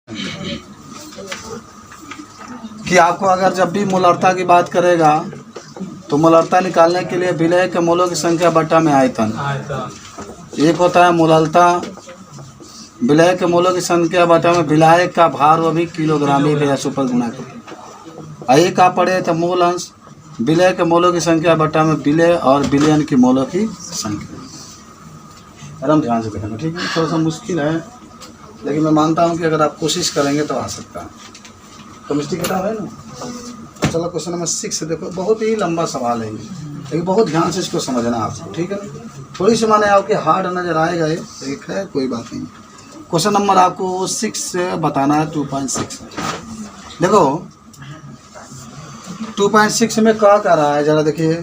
कि आपको अगर जब भी मूलरता की बात करेगा तो मूलरता निकालने के लिए विलय के मूलों की संख्या बट्टा में आयतन। एक होता है मूलरता, विलय के मूलों की संख्या बट्टा में विलायक का भार, वो भी किलोग्राम में सुपर गुणा करके। एक आप पढ़े तो मूल अंश विलय के मूलों की संख्या बट्टा में विलय और विलयन की मूलों की संख्या। एकदम ध्यान से देखना, ठीक है। थोड़ा सा मुश्किल है लेकिन मैं मानता हूँ कि अगर आप कोशिश करेंगे तो आ सकता है। केमिस्ट्री किताब है ना। चलो क्वेश्चन नंबर 6 देखो, बहुत ही लंबा सवाल है ये, लेकिन बहुत ध्यान से इसको समझना आपको, ठीक है ना। थोड़ी सी माने आपके हार्ड नज़र आएगा ये, एक है कोई बात नहीं। क्वेश्चन नंबर आपको 6 से बताना है 2.6। देखो 2.6 में क्या कह रहा है, जरा देखिए।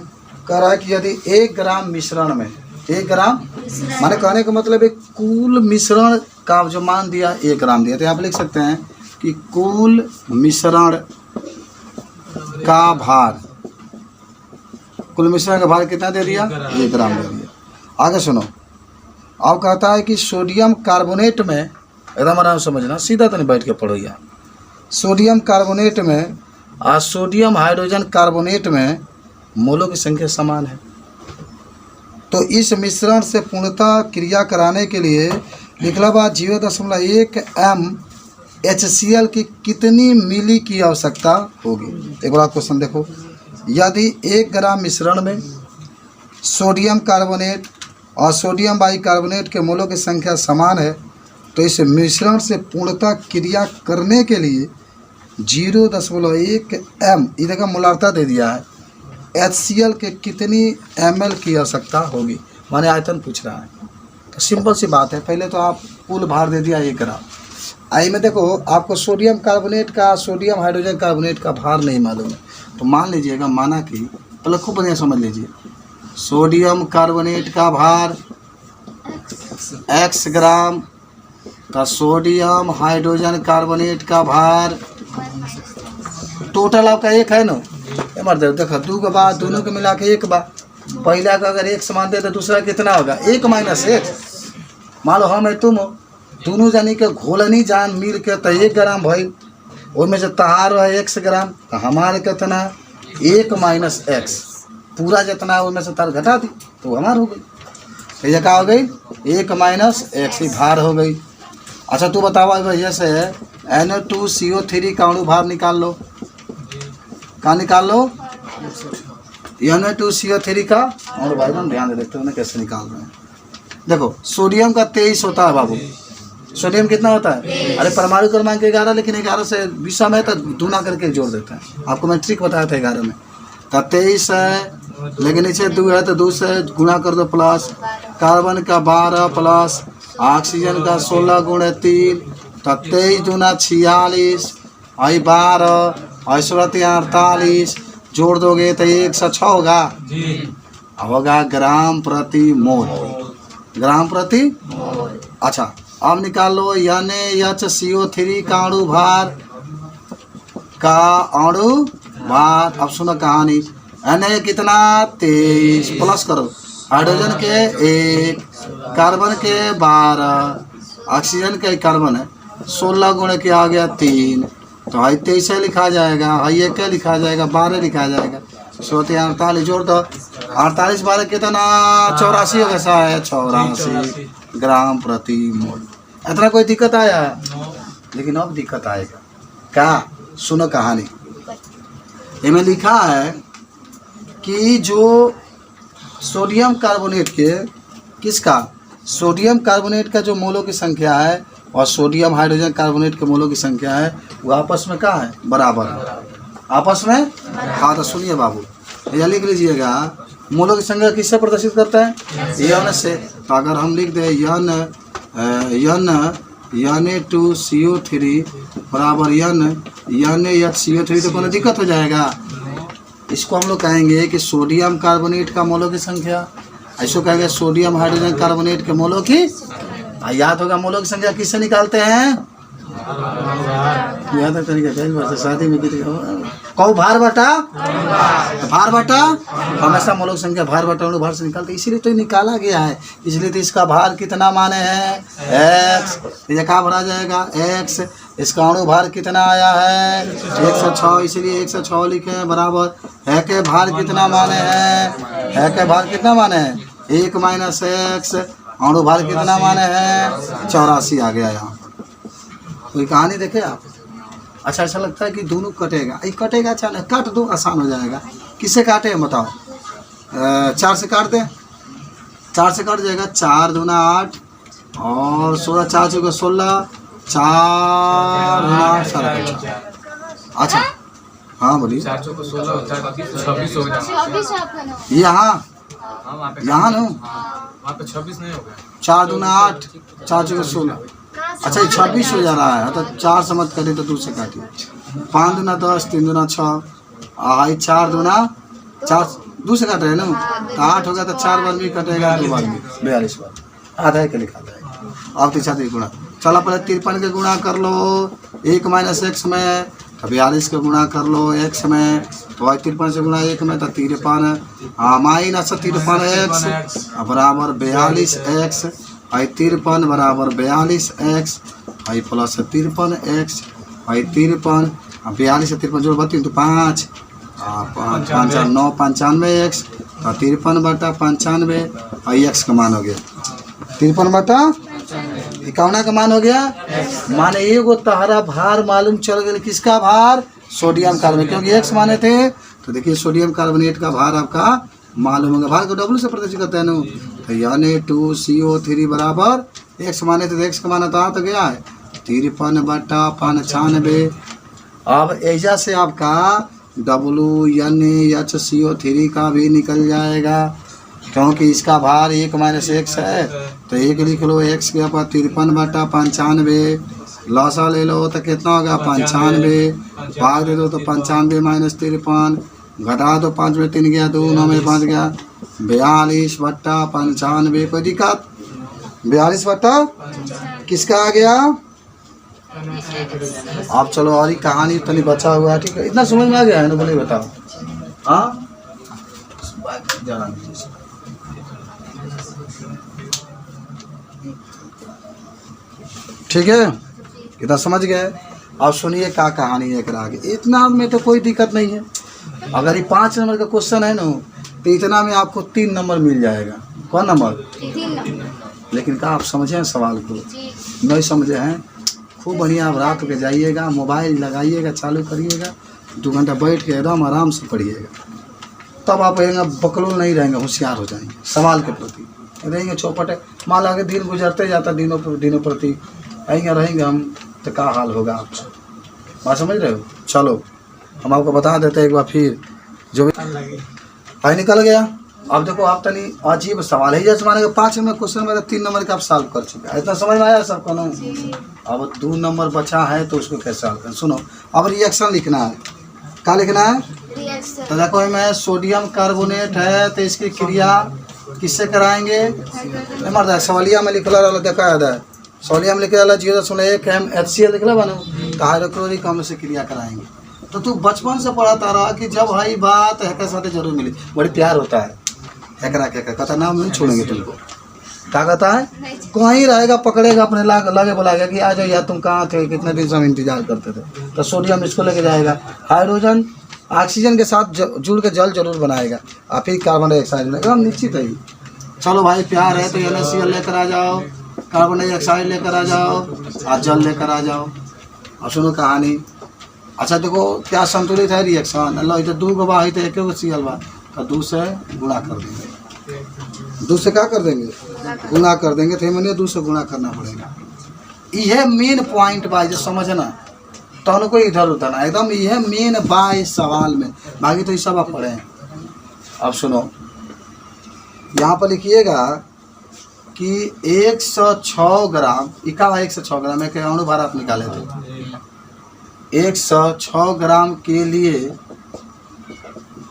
कह रहा है कि यदि 1 ग्राम मिश्रण में, 1 ग्राम माने कहने का मतलब है कुल मिश्रण का जो मान दिया 1 ग्राम दिया, तो आप लिख सकते हैं कि कुल मिश्रण का भार, कुल मिश्रण का भार कितना दे दिया, 1 ग्राम दे दिया। आगे सुनो, अब कहता है कि सोडियम कार्बोनेट में, एकदम आराम समझना, सीधा तो नहीं बैठ के पढ़ो यार। सोडियम कार्बोनेट में और सोडियम हाइड्रोजन कार्बोनेट में मोलों की संख्या समान है, तो इस मिश्रण से पूर्णतः क्रिया कराने के लिए लिखला बाद 0.1 mHCl की कितनी मिली की आवश्यकता होगी। एक बार क्वेश्चन देखो, यदि 1 ग्राम मिश्रण में सोडियम कार्बोनेट और सोडियम बाइकार्बोनेट के मोलों की संख्या समान है, तो इस मिश्रण से पूर्णतः क्रिया करने के लिए 0.1 m, इधर का मोलार्ता दे दिया है, HCl के कितनी ml की आवश्यकता होगी, माने आयतन पूछ रहा है। तो सिंपल सी बात है, पहले तो आप कुल भार दे दिया 1 ग्राम। आई में देखो आपको सोडियम कार्बोनेट का, सोडियम हाइड्रोजन कार्बोनेट का भार नहीं मालूम है, तो मान लीजिएगा, माना कि पहले खूब बढ़िया समझ लीजिए, सोडियम कार्बोनेट का भार x ग्राम का सोडियम हाइड्रोजन कार्बोनेट का भार टोटल आपका 1 है ना। मतलब देखो 2 के बाद दोनों के मिला के 1 बार, पहला का अगर 1 समान दे तो दूसरा कितना होगा, 1 - 1। मान लो हम है तुम हो, दोनों जानी के घोलनी जान मिल के तो 1 ग्राम भाई, उसमें से तहार है x ग्राम, तो हमारे कितना 1 - x, पूरा जितना है उसमें से तार घटा दी तो हमार हो गई। तो ये क्या हो गई, 1 - x ही भार हो गई। अच्छा तू बतावा भैया से Na2CO3 का अणु भार निकाल लो, कहाँ निकाल लो, Na2CO3 का अणु भार। हम ध्यान दे देखते हैं कैसे निकाल रहे हैं। देखो सोडियम का 23 होता है बाबू, सोडियम कितना होता है, अरे परमाणु क्रमांक 11, लेकिन 11 से विषम है तो दूना करके जोड़ देते हैं। आपको मैं ट्रिक बताया था 11 में, तो 23 है लेकिन नीचे 2 है तो 2 से गुणा कर दो प्लस, कार्बन का 12 प्लस ऑक्सीजन का 16 × 3, तो 23 दूना 46, आई 12 और 16 48, जोड़ दोगे तो 106 होगा, होगा ग्राम प्रति मोल, ग्राम प्रति। अच्छा अब निकाल लो NaHCO3 का अणु भार, का अणु भार। अब सुनो कहानी, Na कितना 23 प्लस करो, हाइड्रोजन के 1, कार्बन के 12, ऑक्सीजन के कार्बन है 16 गुणे के आ गया 3, तो हाई 23 लिखा जाएगा, हाई 1 लिखा जाएगा, 12 लिखा जाएगा, 16 48, जोड़ दो 48 12 कितना 84 होगा, शायद 84 ग्राम प्रति मोल। इतना कोई दिक्कत आया है, लेकिन अब दिक्कत आएगा क्या, सुनो कहानी। इसमें लिखा है कि जो सोडियम कार्बोनेट के, किसका, सोडियम कार्बोनेट का जो मोलों की संख्या है और सोडियम हाइड्रोजन कार्बोनेट के मोलों की संख्या है वो आपस में क्या है, बराबर है, आपस में। हाँ तो सुनिए बाबू, यह लिख लीजिएगा, मोलों की संख्या किससे प्रदर्शित करता है, n से। तो अगर हम लिख दें Na2CO3 बराबर NaHCO3, तो कोई दिक्कत हो जाएगा। इसको हम लोग कहेंगे कि सोडियम कार्बोनेट का मोलों की संख्या, ऐसा कहेंगे सोडियम हाइड्रोजन कार्बोनेट के मोलों की। याद होगा मोलों की संख्या किससे निकालते हैं, याद है तरीका शादी में कहो भार बटा, भार बटा हमेशा मोलों की संख्या भार बटा अणु भार से निकालते, इसीलिए तो निकाला गया है। इसलिए तो इसका भार कितना माने हैं, x, ये क्या भरा जाएगा x, इसका अणु भार कितना आया है 106, इसलिए 106 लिखे बराबर है के भार कितना माने हैं, है के भार कितना माने हैं 1 माइनस एक्स, अणु भार कितना माने हैं 84 आ गया यहाँ पर। कोई कहानी देखे आप? अच्छा ऐसा लगता है कि दोनों कटेगा, ये कटेगा, अच्छा नहीं काट दो आसान हो जाएगा। किससे काटे बताओ? 4 से काट दें, 4 से कट जाएगा, 4 दूना 8 और 16, 4 चौका 16, 4 दूना 8 16। अच्छा हाँ बोलिए। 4 चौका 16 26 हो गया। यहाँ यहाँ ना वहाँ पे 26 नहीं हो गया। 4 दूना 8, 4 चौका 16। अच्छा ये 26 हो जा रहा है, तो 4 से मत करिए तो 2 से काटिए। 5 दूना 10, 3 दूना 6, 4 दूना 4 2 से काट रहे हैं ना, तो 8 होगा तो 4 बार भी कटेगा, 2 बार भी 42 बार आधा के लिखा जाएगा। अब तीसरा गुणा, चलो पहले 53 के गुणा कर लो 1 माइनस एक्स में, तो 42 के गुणा कर लो x में, तो 53 से गुणा 1 में तो 53 माइनस 53 एक्स बराबर 42 एक्स, 53 बराबर 42 एक्स, प्लस 53 एक्स, 53 42 से 53 जोड़ 32 तो 5 5 5 9 95 एक्स, तो 53 बटा 95 और एक्स का मान हो गया 53 बटा 51 का मान हो गया। माने एगो तहरा भार मालूम चल गया, किसका भार? सोडियम कार्बोनेट, क्योंकि एक्स माने थे तो देखिए सोडियम कार्बोनेट का भार आपका मालूम होगा। भार को डब्ल्यू से प्रदर्शित करते हैं ना, तो यानी 2CO3 बराबर एक्स माने थे तो एक्स का मान तो आ तो गया है 53 बटा 95। अब ऐसा से आपका WNHCO3 का भी निकल जाएगा, क्योंकि इसका भार 1 माइनस एक्स है तो 1 लिख लो, एक्स के ऊपर 53 बटा 95, लौसा ले लो तो कितना होगा 95, भाग दे दो तो 95 माइनस 53, घटा दो 5 में 3 गया 2, 9 में 5 गया 42 बटा 95। कोई दिक्कत? 42 बटा किसका आ गया? आप चलो और ही कहानी तनी बचा हुआ है, ठीक है? इतना समझ में आ गया है ना, बोले बताओ। हाँ ठीक है, कितना समझ गए? अब सुनिए क्या कहानी है आगे। इतना में तो कोई दिक्कत नहीं है, अगर ये 5 नंबर का क्वेश्चन है ना तो इतना में आपको 3 नंबर मिल जाएगा। कौन नंबर? 3 नंबर। लेकिन क्या आप समझे हैं सवाल को? नहीं समझे हैं? खूब बढ़िया आप रात के जाइएगा, मोबाइल लगाइएगा, चालू करिएगा, 2 घंटा बैठ के एकदम आराम से पढ़िएगा, तब आप रहेंगे बकलोल नहीं रहेंगे, होशियार हो जाएंगे सवाल के प्रति, रहेंगे चौपटे। मान ला के दिन गुजरते जाता दिनों प्रति रहेंगे हम, तो क्या हाल होगा आप बात समझ रहे हो? चलो हम आपको बता देते हैं एक बार फिर, जो भी निकल गया। अब देखो आप तनी अजीब सवाल है, जैसे माने 5 नंबर क्वेश्चन में 3 नंबर का आप सॉल्व कर चुके हैं, इतना समझ में आया सबको ना? अब 2 नंबर बचा है तो उसको कैसे सॉल्व करें? सुनो, अब रिएक्शन लिखना है। क्या लिखना है? तो देखो मैं सोडियम कार्बोनेट है तो इसकी क्रिया किससे कराएंगे? मर्द सवालिया में लिखला रहा देखा है, सोडियम लिखे वाला 0.1 HCl लिखला बनो, तो हाइड्रोक्लोरिक अम्ल से क्रिया कराएंगे। तो तू बचपन से पढ़ाता रहा कि जब भाई बात है के साथ जरूर मिली, बड़ी प्यार होता है एकरा के कहता नाम नहीं छोड़ेंगे तुमको। क्या कहता है? कहीं रहेगा पकड़ेगा अपने लगे बुलाएगा कि आ जाओ यार, तुम कहाँ थे, कितने दिन से हम इंतजार करते थे। तो सोडियम इसको लेके जाएगा, हाइड्रोजन ऑक्सीजन के साथ जुड़ के जल जरूर बनाएगा, और फिर कार्बन डाइऑक्साइड बनाएगा, हम निश्चित है। चलो भाई प्यार है तो NaCl लेकर आ जाओ, कार्बन डाइऑक्साइड लेकर आ जाओ और जल लेकर आ जाओ। और सुनो कहानी। अच्छा देखो क्या संतुलित है रिएक्शन, अल्लाह इधर 2 गो बा है तो 1 गो Cl बा, तो 2 से गुणा कर देंगे, 2 से क्या कर देंगे? गुणा कर देंगे, तो मैंने 2 से गुणा करना पड़ेगा। यह मेन पॉइंट बा, जो समझना तो उनको इधर उधर ना, एकदम यह मेन बा इस सवाल में, बाकी तो ये सब आप पढ़े हैं। अब सुनो, यहाँ पर लिखिएगा कि 106 ग्राम, इका 106 ग्राम एक अणु भार आप निकाले थे, 106 ग्राम के लिए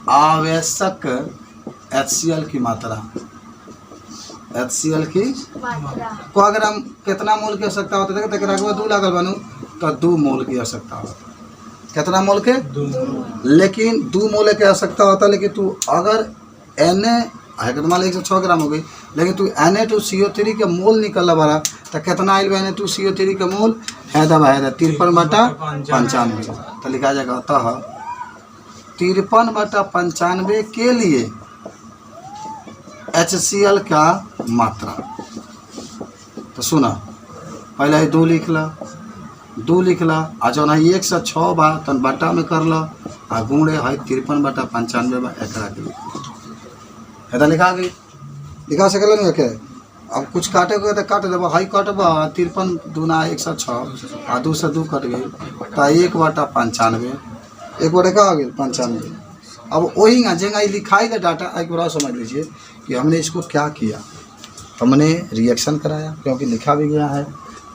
आवश्यक HCl की मात्रा, HCl की को अगर हम कितना मोल की आवश्यकता होता है, तो 2 लागल बनू तो 2 मोल की आवश्यकता होता है। कितना मोल के? लेकिन 2 मोल की आवश्यकता होता है, लेकिन तू अगर है तो मान लो 106 ग्राम हो गई, लेकिन तू Na2CO3 के मोल निकल बड़ा तो कितना आयल Na2CO3 के मोल है दबा है 53/95, तो लिखा जाएगा अतः 53/95 के लिए HCl का मात्रा। तो सुना पहले 2 लिख ला, 2 लिख ला आ जो ना 106 बा तन बटा में कर ला आ गुणे है 53/95 बा एकरा के है लिखा गई, लिखा सकल नहीं के। अब कुछ काटे को तो काट देबा, हाई काटबा 53 दूना 106 आ 2 से 2 कट गई तो 1/95, 1 का आ गई 95। अब वही जेंगा लिखाई का डाटा एक बार समझ लीजिए कि हमने इसको क्या किया, हमने रिएक्शन कराया क्योंकि लिखा भी गया है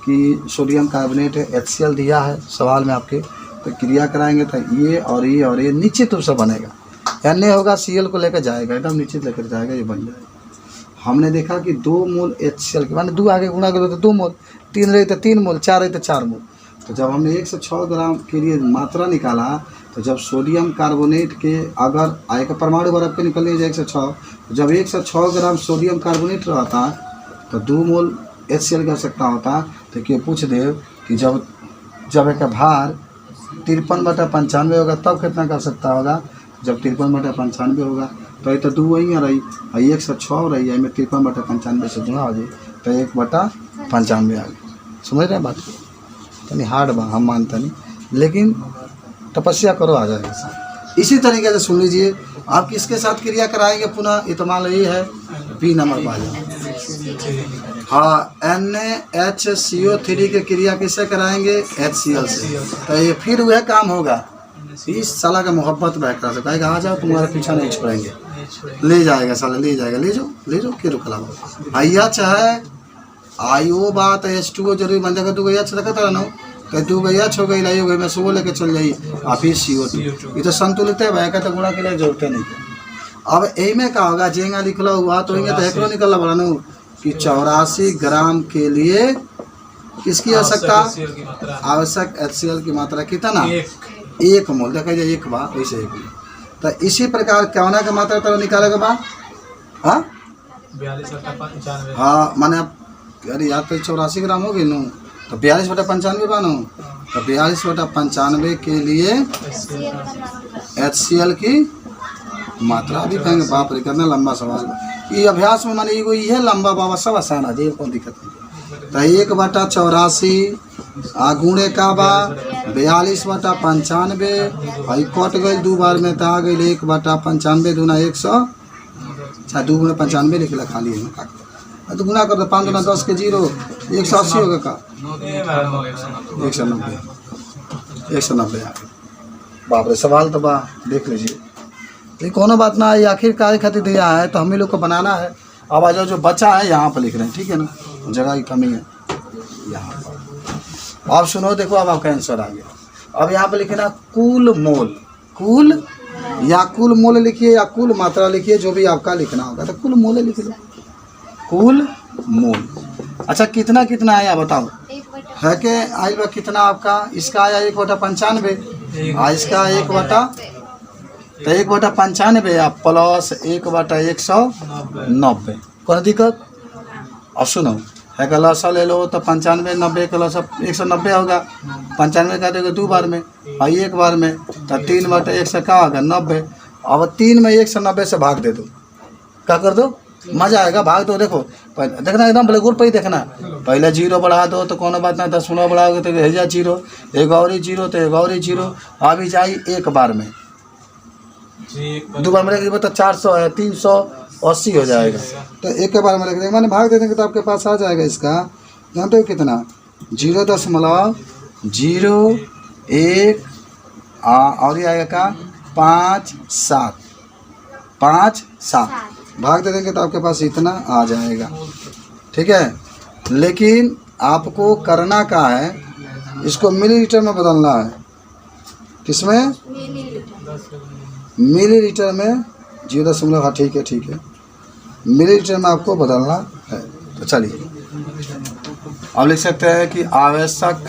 कि सोडियम कार्बोनेट HCl दिया है सवाल में आपके, तो क्रिया कराएंगे तो ये और ये और ये निश्चित रूप से बनेगा, Na होगा Cl को लेकर जाएगा एकदम निश्चित लेकर जाएगा, ये बन जाएगा। हमने देखा कि 2 मोल HCl के माने 2 आगे गुणा करो तो 2 मोल, 3 रही तो 3 मोल, 4 रही तो 4 मोल। तो जब हमने 106 ग्राम के लिए मात्रा निकाला तो जब सोडियम कार्बोनेट के अगर आएगा परमाणु बर्फ के निकल लीजिए 106, जब 106 ग्राम सोडियम कार्बोनेट रहता तो 2 मोल HCl की आवश्यकता होता। तो क्यों पूछ दे कि जब एक भार 53/95 होगा तब कितना का आवश्यकता होगा, जब 53/95 होगा तो ये तो 2 वही रही 106 रही है में 53/95 से गुणा हो जाए तो 1/95 आ गई। समझ रहे हैं बात, तो नहीं हार्ड बा हम मानता नहीं, लेकिन तपस्या करो आ जाएगा। इसी तरीके से सुन लीजिए आप किसके साथ क्रिया कराएंगे पुनः, ये तो मान लो ये है बी नंबर पा जाए। हाँ NaHCO3 की क्रिया किससे कराएंगे, HCl से, तो ये फिर वह काम होगा। इस साला का मोहब्बत बहकरा से कहेगा आ जाओ तुम्हारा पीछा नहीं छोड़ेंगे, ले जाएगा साला, ले जाएगा, ले जाओ के रुकला आइया चाहे आयो बात H2O जरूरी बन जाएगा, 2 गैया रखता रहना कहीं 2 गैया छो गई लाई हो गई मैं सुबह लेके चल जाइए आप ही CO2 ये तो संतुलित है बहका तो गुणा के लिए जरूरत नहीं। अब यही में क्या होगा जेंगा लिखला हुआ तो तो हेकड़ो निकल बड़ा नो कि 84 ग्राम के लिए किसकी आवश्यकता, आवश्यक HCl की मात्रा कितना, 1 मोल। देखा जाए 1 बा वैसे 1 मोल। तो इसी प्रकार कौना का मात्रा तरह निकालेगा बा, हाँ 42/95। हाँ माने अरे यार तो 84 ग्राम हो गई नो, तो 42/95 बानो, तो 42/95 के लिए HCl की मात्रा भी कहेंगे। बाप रे कितना लंबा सवाल है ये अभ्यास में, माने ये लंबा बाबा सब आसान है जी, कोई दिक्कत नहीं। तो 1/84 गुणे का बा 42/95 भाई कट गई 2 बार में तो आ गई 1/95 दूना 100 अच्छा 2 गुणे 95 लिखला खाली है का तो गुना कर दो 5 दूना 10 के 0 180 होगा का 190 आ गई। बाप रे सवाल तो बा देख लीजिए, ये कोनो बात ना है, आखिर काय खातिर दिया है तो हम ही लोग को बनाना है। अब आ जाओ जो बचा है यहाँ पर लिख रहे हैं, ठीक है ना, जगह की कमी है यहाँ पर। अब सुनो देखो अब आपका आंसर आ गया। अब यहाँ पर लिखना कुल मोल, कुल या कुल मोल लिखिए या कुल मात्रा लिखिए, जो भी आपका लिखना होगा तो कुल मोल लिख लो, कुल मोल। अच्छा कितना कितना आया बताओ, है कि आइल बा कितना आपका, इसका आया 1/95 इसका 1/95 या प्लस 1/190 कौन दिक्कत। अब सुनो है का लसा ले लो तो 95 90 का लसा 190 होगा, 95 का देगा 2 बार में और 1 बार में तो 3/100 का होगा 90। अब 3 में 190 से भाग दे दो, क्या कर दो मजा आएगा, भाग दो। देखो पहले देखना एकदम बड़े गुड़ पर ही देखना, पहले 0 बढ़ा दो तो कोनो बात ना, 10 गुना बढ़ाओगे तो भेजा 0 एक और 0 तो एक और 0 अभी जाई 1 बार में 2 बार में रख तो 400 है 380 हो जाएगा, तो 1 बार में रख देंगे मैंने भाग दे देंगे तो आपके पास आ जाएगा। इसका जानते हो कितना 0.01 और ये आएगा का 5 7 भाग दे देंगे तो आपके पास इतना आ जाएगा, ठीक है। लेकिन आपको करना क्या है, इसको मिलीलीटर में बदलना है, किसमें मिलीलीटर में 0. हाँ ठीक है मिलीलीटर में आपको बदलना है। तो चलिए अब लिख सकते हैं कि आवश्यक,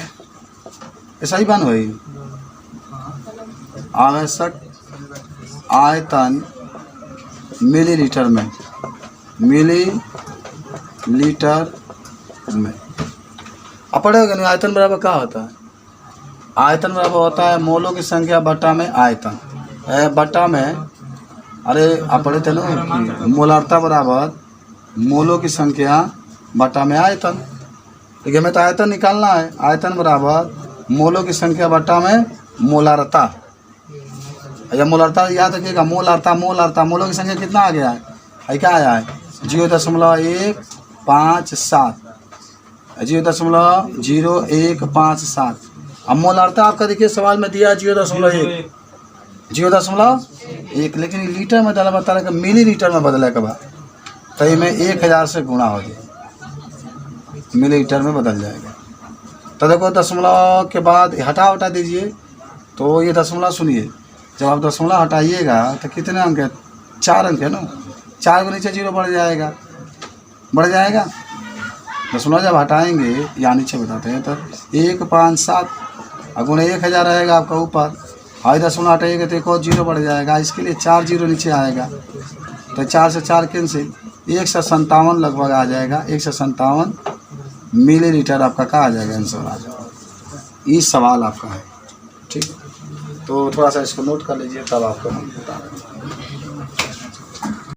ऐसा ही बन भाई, आवश्यक आयतन मिलीलीटर में मिली लीटर में। अब पढ़ेगा नहीं, आयतन बराबर क्या होता है? आयतन बराबर होता है मोलों की संख्या बटा में आयतन, बटा में, अरे आप पढ़े थे ना कि मोलारता बराबर मोलों की संख्या बटा में आयतन। देखिए हमें तो आयतन निकालना है, आयतन बराबर मोलों की संख्या बटा में मोलारता, या मोलारता याद रखिएगा, मोलारता मोलारता, मोलों की संख्या कितना आ गया है क्या आया है? 0.157, 0.0157। अब मोलारता आपका देखिए सवाल में दिया 0.1, 0.1, लेकिन लीटर में डाला बता रहा है कि मिली लीटर में बदला के बाद तो ये में 1000 से गुणा हो जाए, मिली लीटर में बदल जाएगा। तो देखो दशमलव के बाद हटा दीजिए, तो ये दशमलव सुनिए, जब आप दशमलव हटाइएगा तो कितने अंक है? 4 अंक है ना, 4 के नीचे 0 बढ़ जाएगा, दशमलव जब हटाएंगे या नीचे बताते हैं तो 157 गुणा 1000 रहेगा आपका ऊपर, हाई दशमलव हटाइएगा तो एक और 0 बढ़ जाएगा, इसके लिए 4 0 नीचे आएगा, तो 4 से 4 कैंसिल, 157 लगभग आ जाएगा, 157 मिली लीटर आपका क्या आ जाएगा? आंसर आ जाएगा। ये सवाल आपका है, ठीक है, तो थोड़ा सा इसको नोट कर लीजिए, तब आपको हम बता रहे हैं।